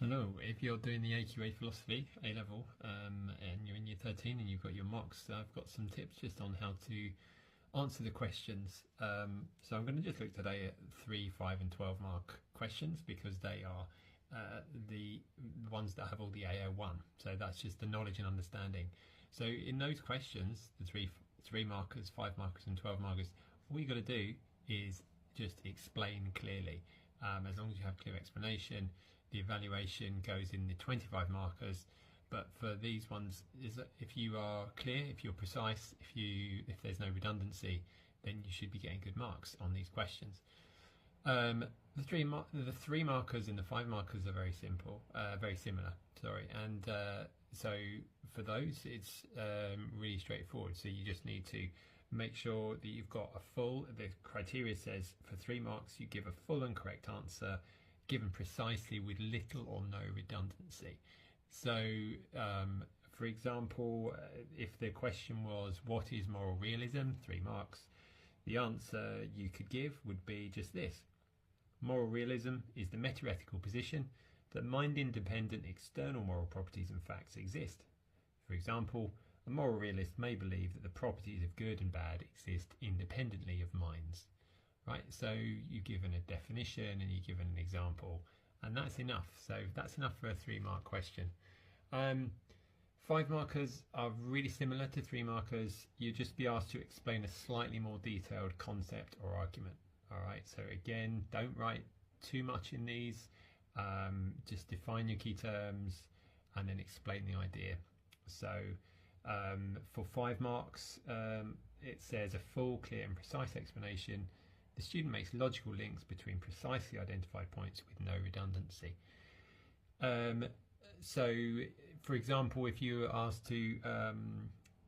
Hello, if you're doing the AQA Philosophy A Level and you're in year 13 and you've got your mocks, I've got some tips just on how to answer the questions. So I'm going to just look today at 3, 5 and 12 mark questions because they are the ones that have all the AO1. So that's just the knowledge and understanding. So in those questions, the three markers, 5 markers and 12 markers, all you got to do is just explain clearly. As long as you have clear explanation, the evaluation goes in the 25 markers. But for these ones, is that if you are clear, if you're precise, if there's no redundancy, then you should be getting good marks on these questions. The three markers and the 5 markers are very simple, very similar. Sorry, and so for those, it's really straightforward. So you just need to make sure that you've got a full. The criteria says for 3 marks, you give a full and correct answer, given precisely with little or no redundancy. So, for example, if the question was, what is moral realism? 3 marks. The answer you could give would be just this. Moral realism is the meta-ethical position that mind-independent external moral properties and facts exist. For example, a moral realist may believe that the properties of good and bad exist independently of minds. Right, so you've given a definition and you've given an example, and that's enough. So that's enough for a 3-mark question. 5 markers are really similar to 3 markers. You'll just be asked to explain a slightly more detailed concept or argument. All right, so again, don't write too much in these. Just define your key terms and then explain the idea. So for 5 marks, it says a full, clear and precise explanation. The student makes logical links between precisely identified points with no redundancy. So, for example, if you were asked to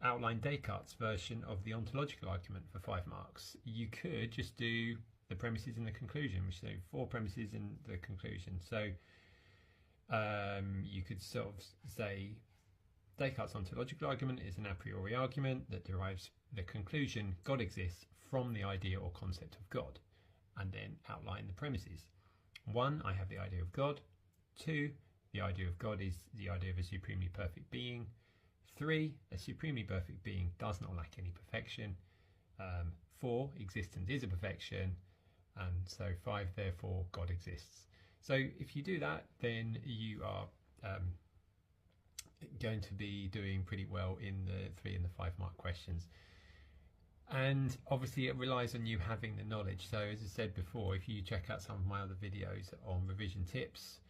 outline Descartes' version of the ontological argument for 5 marks, you could just do the premises and the conclusion, which are 4 premises in the conclusion. So you could sort of say Descartes' ontological argument is an a priori argument that derives the conclusion God exists from the idea or concept of God, and then outline the premises. 1, I have the idea of God. 2, the idea of God is the idea of a supremely perfect being. 3, a supremely perfect being does not lack any perfection. 4, existence is a perfection. And so 5, therefore God exists. So if you do that, then you are going to be doing pretty well in the 3 and the 5 mark questions. And obviously it relies on you having the knowledge. So as I said before, if you check out some of my other videos on revision tips,